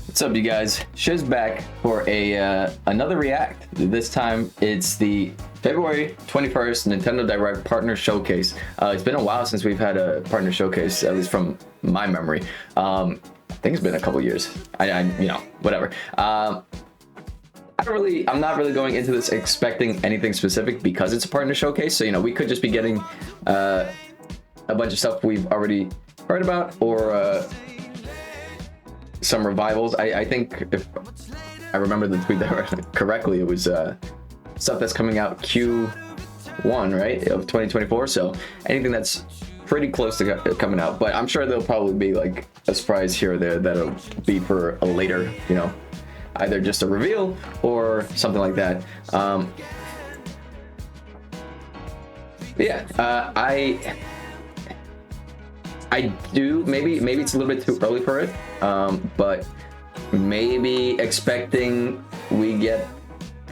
What's up, you guys? Shiz back for a another react. This time it's the February 21st Nintendo Direct Partner Showcase. It's been a while since we've had a partner showcase, at least from my memory. I think it's been a couple years. Whatever. I'm not really going into this expecting anything specific because it's a partner showcase. So we could just be getting a bunch of stuff we've already heard about, or some revivals. I think if I remember the tweet correctly, it was stuff that's coming out Q1, right, of 2024. So anything that's pretty close to coming out, but I'm sure there'll probably be like a surprise here or there that'll be for a later, either just a reveal or something like that. I do, maybe it's a little bit too early for it, but maybe expecting we get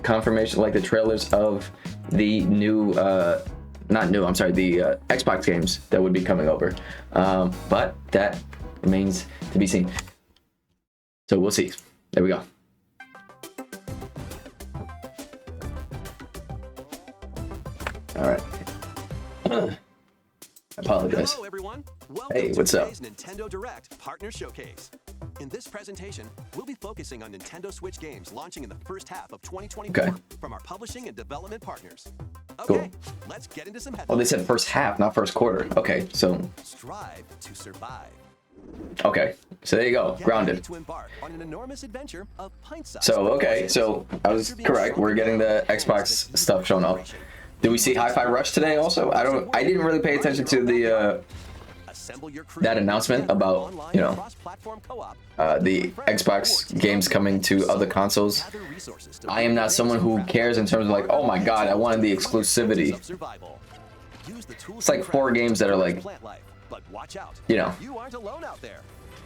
confirmation, like the trailers of the new, the Xbox games that would be coming over. But that remains to be seen. So we'll see. There we go. All right. I apologize. Hello, everyone. Welcome Hey, what's to up? today's Nintendo Direct Partner Showcase. In this presentation, we'll be focusing on Nintendo Switch games launching in the first half of 2024 from our publishing and development partners. Okay, let's get into some headlines. Oh, they said first half, not first quarter. Okay, so Strive to survive. okay, so there you go. Get Grounded. ready to embark on an enormous adventure of pint-sized So okay, proportions. so I was correct. We're getting the Xbox stuff shown up. Did we see Hi-Fi Rush today also? I didn't really pay attention to the that announcement about the Xbox games coming to other consoles. I am not someone who cares in terms of like, oh my god, I wanted the exclusivity. It's like 4 games that are like,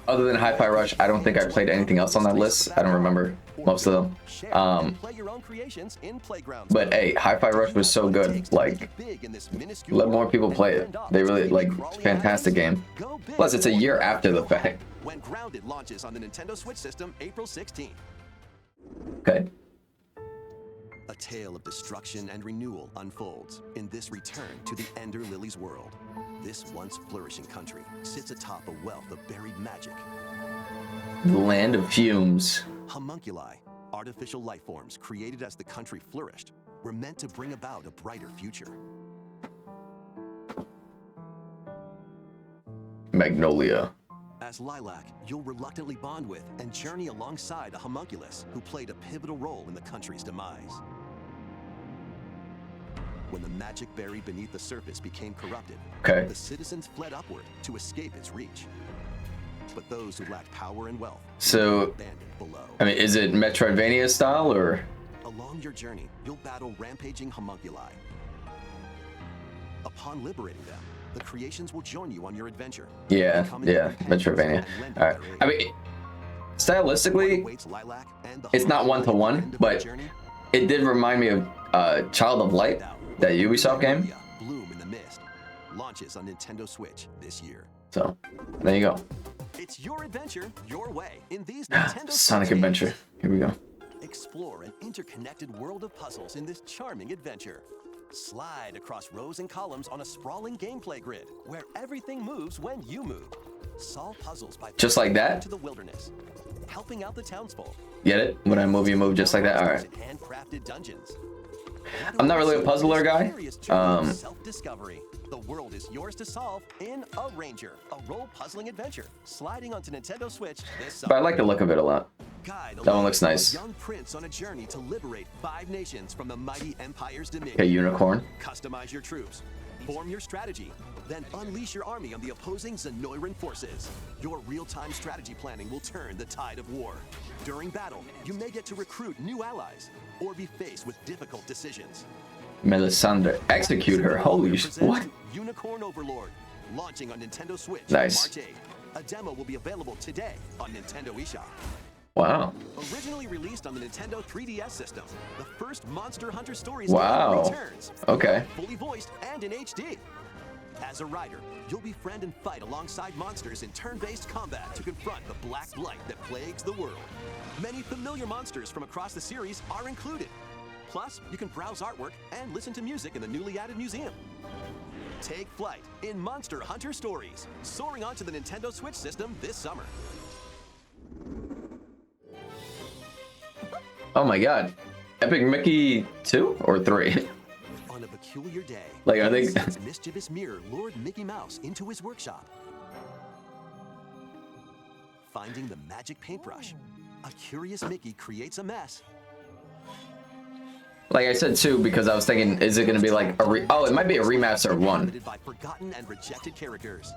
other than Hi-Fi Rush, I don't think I played anything else on that list. I don't remember most of them. But hey, Hi-Fi Rush was so good. Like, let more people play it. They really, like, fantastic game. Plus, it's a year after the fact. When Grounded launches on the Nintendo Switch system April 16th. Okay. A tale of destruction and renewal unfolds in this return to the Ender Lily's world. This once flourishing country sits atop a wealth of buried magic. The land of fumes. Homunculi, artificial life forms created as the country flourished, were meant to bring about a brighter future. Magnolia. As Lilac, you'll reluctantly bond with and journey alongside a homunculus who played a pivotal role in the country's demise. When the magic buried beneath the surface became corrupted, the citizens fled upward to escape its reach. But those who lacked power and wealth were abandoned below. I mean, is it Metroidvania style or? Along your journey, you'll battle rampaging homunculi. Upon liberating them, the creations will join you on your adventure. Yeah, Metroidvania. All right. I mean, stylistically, it's not one-to-one, but it did remind me of Child of Light, that Ubisoft game. Bloom in the Mist launches on Nintendo Switch this year. So, there you go. It's your adventure, your way in these Nintendo Sonic Switch Adventure. games. Here we go. Explore an interconnected world of puzzles in this charming adventure. Slide across rows and columns on a sprawling gameplay grid where everything moves when you move. Solve puzzles by just like that into the wilderness, helping out the townsfolk. Get it? When I move, you move just like that. All right. Handcrafted dungeons. I'm not really a puzzler guy. Self-discovery. The world is yours to solve in A Ranger, a role puzzling adventure sliding onto Nintendo Switch this summer. But I like the look of it a lot. That one looks nice. A young prince on a journey to liberate 5 nations from the mighty empire's dominion. Okay, unicorn. Customize your troops, form your strategy, then unleash your army on the opposing Zenoiran forces. Your real-time strategy planning will turn the tide of war. During battle, you may get to recruit new allies or be faced with difficult decisions. Melisandre, execute her. Holy what? Unicorn Overlord, launching on Nintendo Switch Nice. March 8th. A demo will be available today on Nintendo eShop. Wow. Originally released on the Nintendo 3DS system, the first Monster Hunter Stories Wow. returns. Okay. Fully voiced and in HD. As a rider, you'll befriend and fight alongside monsters in turn-based combat to confront the black blight that plagues the world. Many familiar monsters from across the series are included. Plus, you can browse artwork and listen to music in the newly added museum. Take flight in Monster Hunter Stories, soaring onto the Nintendo Switch system this summer. Oh my god. Epic Mickey 2 or 3? On a peculiar day, Like, I think Disney's mischievous mirror lured Mickey Mouse into his workshop. Finding the magic paintbrush, a curious Mickey creates a mess. like I said 2 because I was thinking, is it gonna be like a oh, it might be a remaster of 1. Inhabited by forgotten and rejected characters.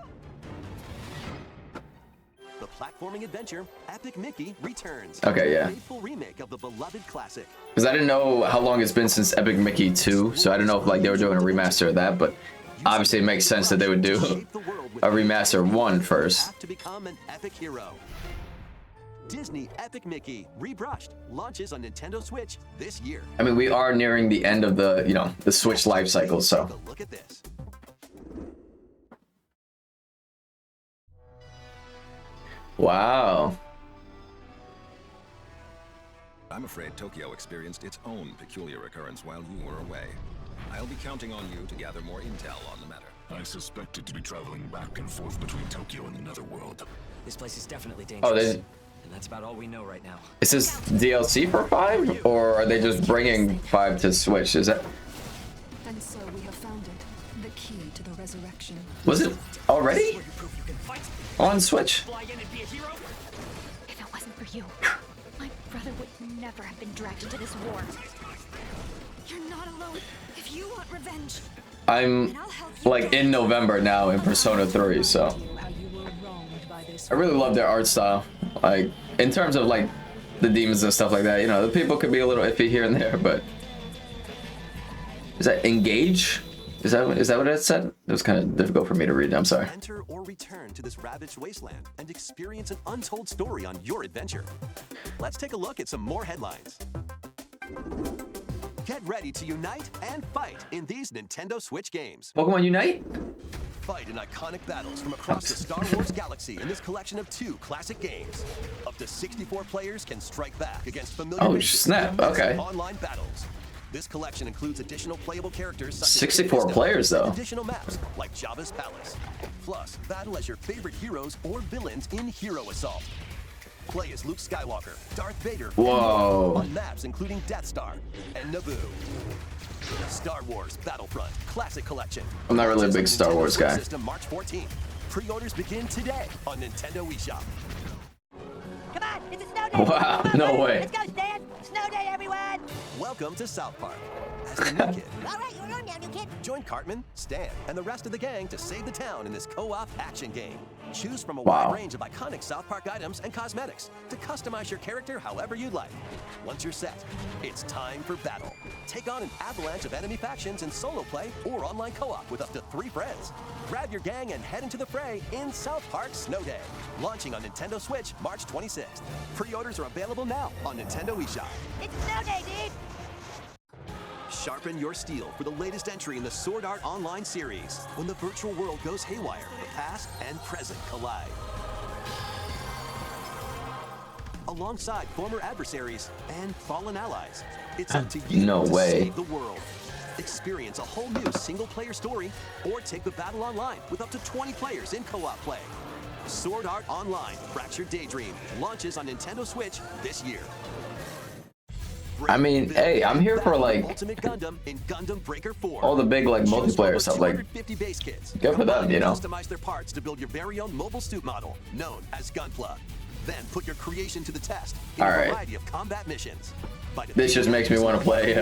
The platforming adventure Epic Mickey returns. Okay, yeah. A faithful remake of the beloved classic. Because I didn't know how long it's been since Epic Mickey 2, so I didn't know if like they were doing a remaster of that, but obviously it makes sense that they would do a remaster of 1 first. Have to become an epic hero. Disney Epic Mickey Rebrushed launches on Nintendo Switch this year. I mean, we are nearing the end of the, you know, the Switch life cycle, so. Take a look at this. Wow. I'm afraid Tokyo experienced its own peculiar occurrence while you were away. I'll be counting on you to gather more intel on the matter. I suspected to be traveling back and forth between Tokyo and the Netherworld. This place is definitely dangerous. Oh, and that's about all we know right now. is this DLC for 5, or are they just bringing 5 to Switch? Is that, And so we have found it, the key to the resurrection. was it already on Switch? If it wasn't for you, my brother would never have been dragged into this war. You're not alone. If you want revenge, I'm like in November now in Persona 3, so how you were wronged by this. I really love their art style. Like, in terms of like the demons and stuff like that, you know, the people could be a little iffy here and there, but is that engage? Is that what it said? It was kind of difficult for me to read. I'm sorry. Enter or return to this ravaged wasteland and experience an untold story on your adventure. Let's take a look at some more headlines. Get ready to unite and fight in these Nintendo Switch games. Pokemon Unite? Fight in iconic battles from across the Star Wars galaxy in this collection of 2 classic games. Up to 64 players can strike back against familiar Oh, faces snap, in massive okay. online battles. This collection includes additional playable characters such 64 as Kid Fisto players, though. and additional maps like Jabba's Palace. Plus, battle as your favorite heroes or villains in Hero Assault. Play as Luke Skywalker, Darth Vader, and Whoa. more on maps including Death Star and Naboo. Star Wars Battlefront Classic Collection. I'm not really a Launches big on Star Nintendo Wars Switch guy. System March 14th. Pre-orders begin today on Nintendo eShop. Come on, it's a snow day. Wow, Come on, no buddy. way. Let's go, Stan. Snow day, everyone. Welcome to South Park. As the new kid, All right, you're on now, new kid. join Cartman, Stan, and the rest of the gang to save the town in this co-op action game. Choose from a Wow. wide range of iconic South Park items and cosmetics to customize your character however you'd like. Once you're set, it's time for battle. Take on an avalanche of enemy factions in solo play or online co-op with up to 3 friends. Grab your gang and head into the fray in South Park Snow Day. Launching on Nintendo Switch March 26th. Pre-orders are available now on Nintendo eShop. It's snow day, dude. Sharpen your steel for the latest entry in the Sword Art Online series. When the virtual world goes haywire, the past and present collide. Alongside former adversaries and fallen allies, it's up to you No to way. save the world. Experience a whole new single-player story, or take the battle online with up to 20 players in co-op play. Sword Art Online Fractured Daydream launches on Nintendo Switch this year. I mean, hey, I'm here for, like, Ultimate Gundam in Gundam Breaker 4. all the big like Choose multiplayer from stuff. Like, 250 base kits. good for them, you know. Customize their parts to build your very own mobile suit model, known as Gunpla. Then put your creation to the test in All a right. variety of combat missions. By This just makes me wanna play,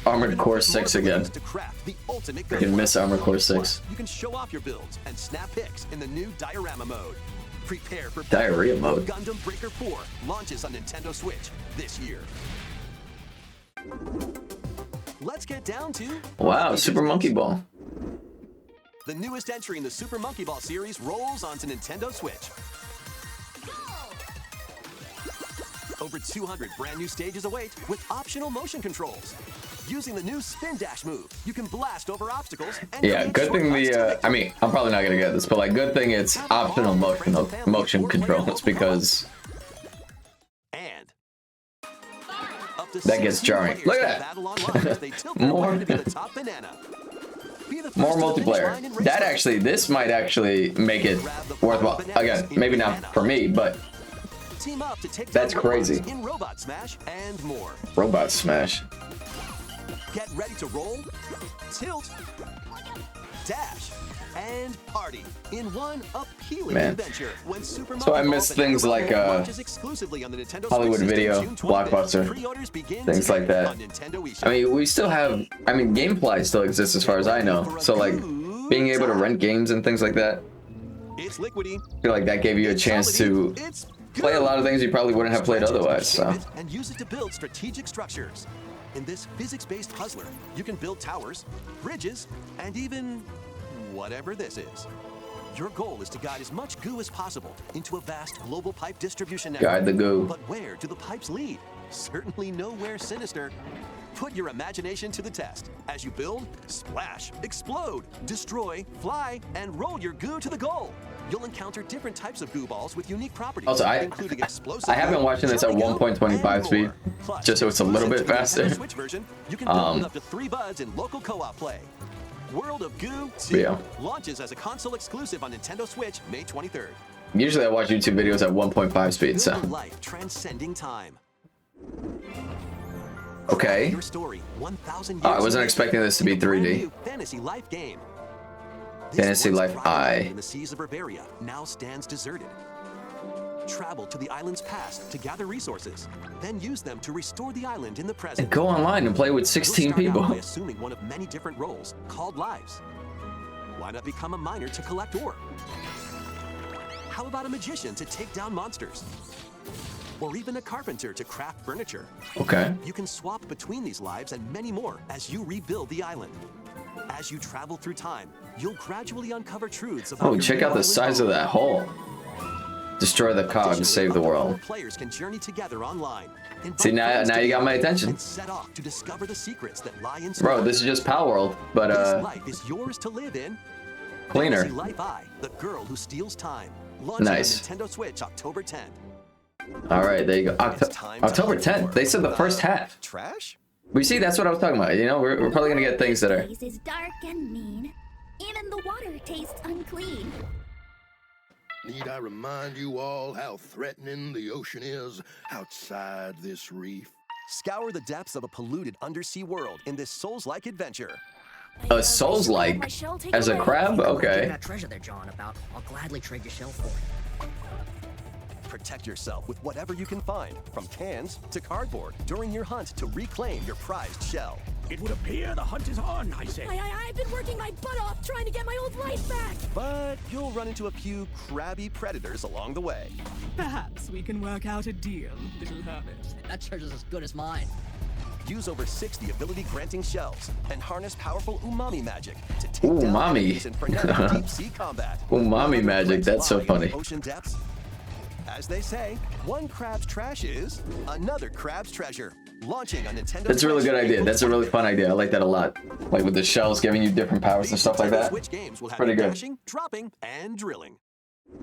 Armored Core 6 again. To craft the ultimate I can Gunpla. miss Armored Core 6. Plus, you can show off your builds and snap pics in the new diorama mode. Prepare for Diarrhea mode. Gundam Breaker 4 launches on Nintendo Switch this year. Let's get down to Wow, Super Monkey Ball. the newest entry in the Super Monkey Ball series rolls onto Nintendo Switch. Over 200 brand new stages await with optional motion controls. Using the new spin dash move, you can blast over obstacles and Yeah, create good thing shortcuts to the victory. I mean, I'm probably not gonna get this, but like, good thing it's optional motion controls, because And up to that gets 16 jarring. players Look can at battle online as they tilt their More. player to be the top banana. Be the first more to the finish line in multiplayer. race That mode. actually, this might actually make it worthwhile. Again, maybe not for me, but Team up to take That's down crazy. robots in Robot Smash and more. Robot Smash. Get ready to roll, tilt, dash, and party in one appealing Man. adventure. When Super So I Mario miss Ball things Banana like, Run launches exclusively on the Nintendo Hollywood Switch system Video, June 25th. Blockbuster, Pre-orders begin things today like that. on Nintendo eShop. I mean, we still have, I mean, Gameplay still exists as far as I know. So like, being able to rent games and things like that, It's liquidy. I feel like that gave you a chance to It's play a lot of things you probably wouldn't have played Stretch it, otherwise. shape So it, and use it to build strategic structures. In this physics-based puzzler, you can build towers, bridges, and even whatever this is. Your goal is to guide as much goo as possible into a vast global pipe distribution network. Guide the goo. But where do the pipes lead? Certainly nowhere sinister. Put your imagination to the test as you build, splash, explode, destroy, fly, and roll your goo to the goal. You'll encounter different types of goo balls with unique properties, Also, including explosive I have been goo, watching this at jelly goo, 1.25 and speed, more. Plus, just so it's a little bit exclusive to the faster. Nintendo Switch version, you can build with up to 3 buds in local co-op play. World of Goo 2 Yeah. launches as a console exclusive on Nintendo Switch May 23rd. Usually I watch YouTube videos at 1.5 speed, so. Build a life transcending time. Okay. Your story, 1,000 years Oh, I wasn't later, expecting this to be in a brand 3D. new Fantasy Life game. Fantasy This Life once private island I. in the seas of Bavaria now stands deserted. Travel to the island's past to gather resources, then use them to restore the island in the present. Go online and play with You'll 16 start out people. by assuming one of many different roles called lives. Why not become a miner to collect ore? How about a magician to take down monsters? Or even a carpenter to craft furniture? Okay. You can swap between these lives and many more as you rebuild the island. As you travel through time, you'll gradually uncover truths about Oh, your check new out the island size of home. that hole. Destroy the cog and Additionally, save the up to 4 world. Players can journey together online. See, now you got my attention. And set off to discover the secrets that lie in Bro, store. this is just Pal World, but This life is yours to live in. cleaner. Fantasy Life I, the girl who steals time. Launching Nice. on Nintendo Switch October 10th. All right, there you go. It's time to October hunt 10th. for, They said the first half. Trash? We see, that's what I was talking about. You know, we're probably gonna get things that are. Place is dark and mean. Even the water tastes unclean. Need I remind you all how threatening the ocean is outside this reef? Scour the depths of a polluted undersea world in this Souls-like adventure. A Souls-like as a crab? Give Okay. that treasure there, John, about. I'll gladly trade your shell for it. Protect yourself with whatever you can find, from cans to cardboard, during your hunt to reclaim your prized shell. It would appear the hunt is on, I say. I've been working my butt off trying to get my old life back. But you'll run into a few crabby predators along the way. Perhaps we can work out a deal, little hermit. That treasure's as good as mine. Use over 60 ability-granting shells and harness powerful umami magic to take down Umami. enemies in frenetic deep-sea combat. Umami Whether magic, crabs that's so lie in funny. the Ocean depths. As they say, one crab's trash is another crab's treasure. Launching on Nintendo That's a really Switch good idea. April That's a really 25th. fun idea. I like that a lot. Like with the shells giving you different powers and These stuff like Nintendo that. Switch games will have Pretty you good. dashing, dropping, and drilling.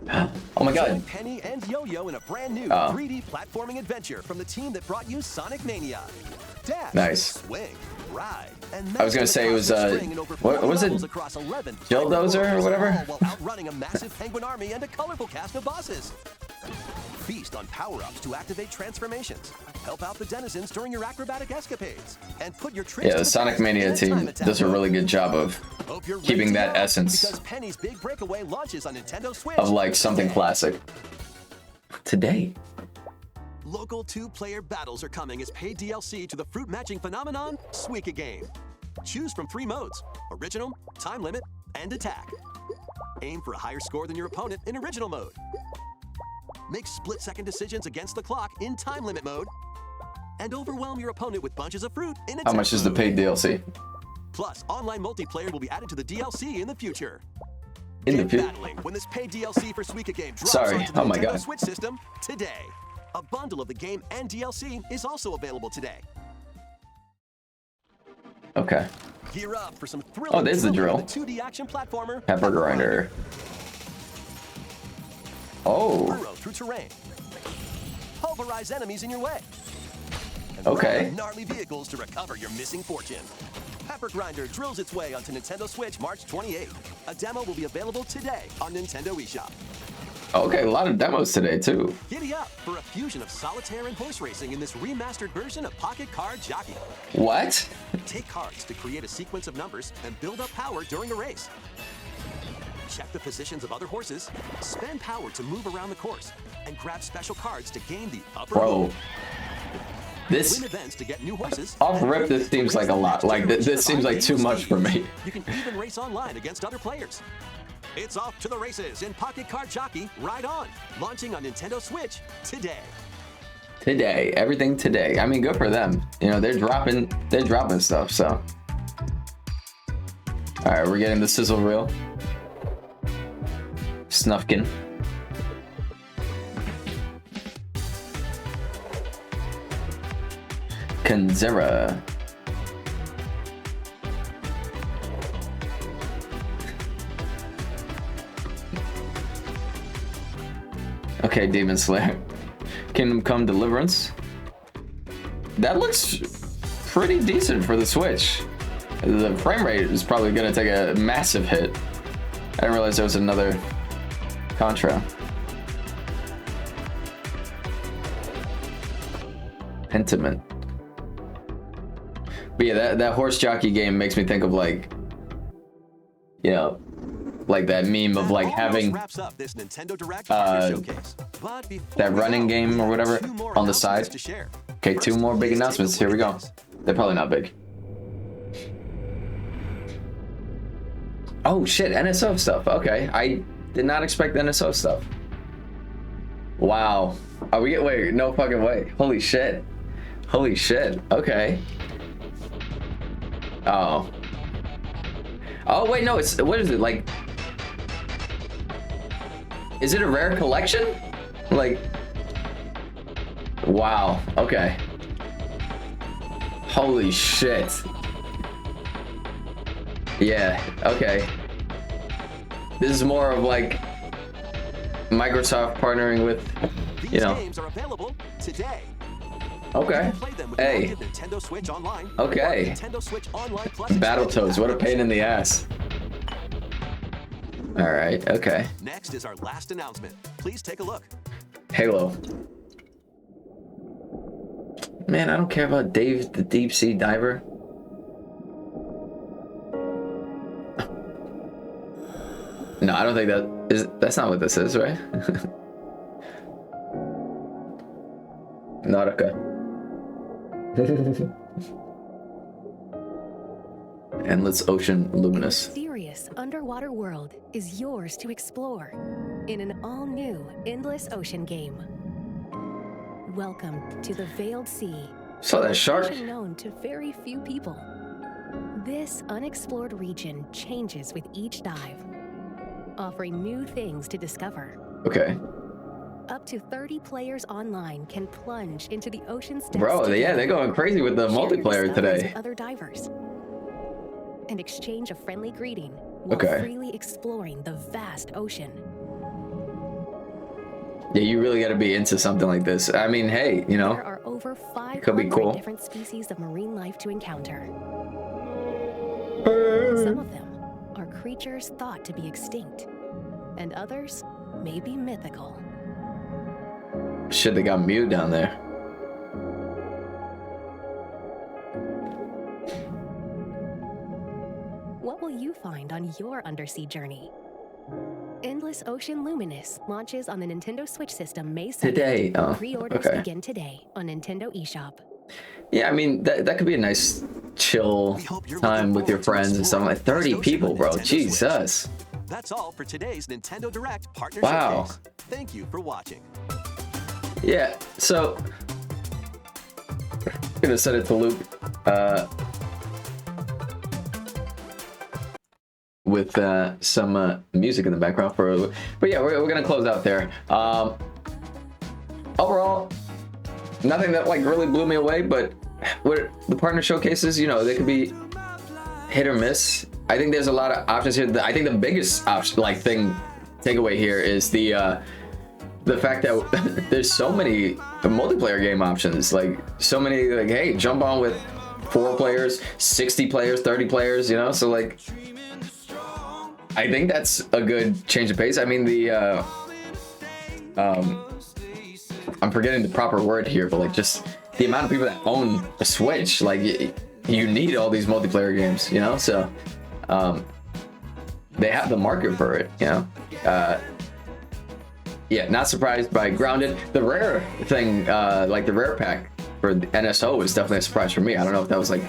Oh my Join god. Penny and Yo-Yo in a brand new Oh. 3D platforming adventure from the team that brought you Sonic Mania. Dash, Nice. swing, ride, and I was gonna say it was, what was it? Jilldozer or whatever? While outrunning a massive penguin army and a colorful cast of bosses. Feast on power-ups to activate transformations. Help out the denizens during your acrobatic escapades. And put your tricks Yeah, to the Sonic test Mania in a team time attack does a mode. really good job of Hope you're ready keeping to that go, essence because Penny's Big Breakaway launches on Nintendo Switch of like something today. classic. Today. Local 2-player battles are coming as paid DLC to the fruit matching phenomenon, Suika Game. Choose from 3 modes: Original, Time Limit, and Attack. Aim for a higher score than your opponent in Original mode. Make split-second decisions against the clock in Time Limit mode. And overwhelm your opponent with bunches of fruit in Attack How much is the mode. paid DLC? Plus, online multiplayer will be added to the DLC in the future. In the Get future. battling when this paid DLC for Suika Game drops Sorry. onto the Oh my Nintendo God. Switch system today. A bundle of the game and DLC is also available today. Okay. Gear up for some thrilling. Oh, there's the drill. 2D action platformer. Pepper grinder. Oh. Burrow through terrain. Pulverize enemies in your way. And Okay. ride gnarly vehicles to recover your missing fortune. Pepper Grinder drills its way onto Nintendo Switch March 28th. A demo will be available today on Nintendo eShop. Okay, a lot of demos today too. Giddy up for a fusion of solitaire and horse racing in this remastered version of Pocket Card Jockey. What? Take cards to create a sequence of numbers and build up power during a race. Check the positions of other horses, spend power to move around the course, and grab special cards to gain the upper Bro. hand. This Win events to get new horses. off rip, this seems like a lot. Like this seems like too much for me. You can even race online against other players. It's off to the races in Pocket Card Jockey. Ride on, launching on Nintendo Switch today. Today, everything today. I mean, good for them. You know, they're dropping stuff. So, all right, we're getting the sizzle reel. Snufkin. Kanzera. Okay, Demon Slayer. Kingdom Come Deliverance. That looks pretty decent for the Switch. The frame rate is probably gonna take a massive hit. I didn't realize there was another Contra. Pentiment. But yeah, that horse jockey game makes me think of like, you know, like that meme of like having that running game or whatever on the side. Okay, 2 more big announcements. Here we go. They're probably not big. Oh shit, NSO stuff. Okay, I did not expect NSO stuff. Wow. Are we wait, no fucking way. Holy shit. Holy shit. Okay. Oh. Oh wait, no, it's what is it like? Is it a rare collection? Like, wow. Okay. Holy shit. Yeah. Okay. This is more of like Microsoft partnering with, you know. These games are available today. Okay. Hey. Nintendo Switch Online. Okay. Nintendo Switch Online Plus Battletoads, what a pain in the ass. All right. Okay. Next is our last announcement. Please take a look. Halo. Man, I don't care about Dave the Deep Sea Diver. No, I don't think that's not what this is, right? Nautica. Endless Ocean Luminous. A mysterious underwater world is yours to explore in an all-new Endless Ocean game. Welcome to the Veiled Sea. Saw that shark? A region known to very few people. This unexplored region changes with each dive, offering new things to discover. Okay. Up to 30 players online can plunge into the ocean's depths. Bro, yeah, they're going crazy with the multiplayer today. With other divers and exchange a friendly greeting while freely exploring the vast ocean. Yeah, you really got to be into something like this. I mean, hey, you know, there are over 500 could be cool. different species of marine life to encounter. Some of them are creatures thought to be extinct, and others may be mythical. Shit, they got Mew down there. What will you find on your undersea journey? Endless Ocean Luminous launches on the Nintendo Switch system May 2nd. Today. Oh, Pre-orders okay. begin today on Nintendo eShop. Yeah, I mean, that could be a nice chill time with your friends and stuff. Like 30 people, bro. Jesus. That's all for today's Nintendo Direct Partner Wow. Showcase. Thank you for watching. Yeah, so I'm gonna set it to loop with some music in the background for, but yeah, we're gonna close out there. Overall, nothing that like really blew me away, but what the partner showcases, you know, they could be hit or miss. I think there's a lot of options here. I think the biggest option, takeaway here is the fact that there's so many multiplayer game options. Like so many, like, hey, jump on with 4 players, 60 players, 30 players. You know, so like, I think that's a good change of pace. I mean, I'm forgetting the proper word here, but like just the amount of people that own a Switch, like you need all these multiplayer games, you know? So they have the market for it, you know? Yeah, not surprised by Grounded. The rare thing, like the rare pack for the NSO was definitely a surprise for me. I don't know if that was like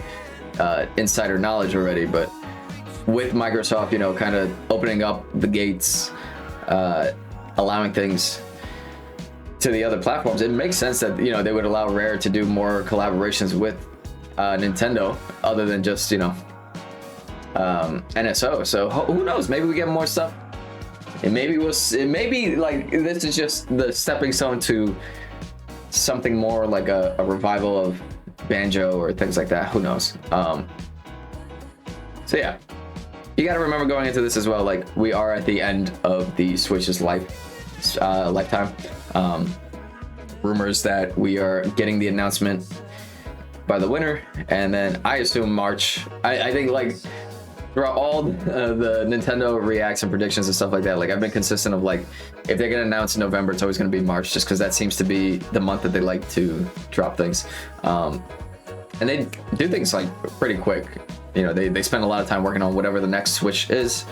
insider knowledge already, but with Microsoft, you know, kind of opening up the gates, allowing things to the other platforms, it makes sense that, you know, they would allow Rare to do more collaborations with Nintendo other than just, you know, NSO. So who knows? Maybe we get more stuff. And maybe like this is just the stepping stone to something more like a revival of Banjo or things like that. Who knows? So yeah, you got to remember going into this as well, like we are at the end of the Switch's lifetime. Rumors that we are getting the announcement by the winter, and then I assume March. I think like throughout all the Nintendo reacts and predictions and stuff like that, like I've been consistent of like, if they're gonna announce in November, it's always gonna be March, just because that seems to be the month that they like to drop things. And they do things like pretty quick. You know, they spend a lot of time working on whatever the next Switch is.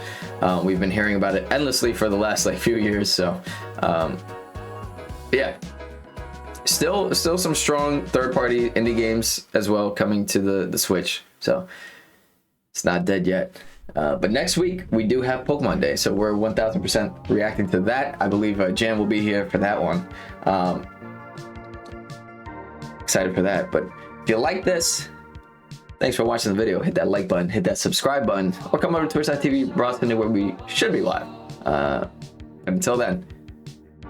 We've been hearing about it endlessly for the last like few years. So yeah, still some strong third-party indie games as well coming to the Switch. So it's not dead yet. But next week we do have Pokemon Day, so we're 1000% reacting to that. I believe Jan will be here for that one. Excited for that. But if you like this, thanks for watching the video. Hit that like button, hit that subscribe button, or come over to twitch.tv/Bronson, where we should be live. Until then,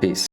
peace.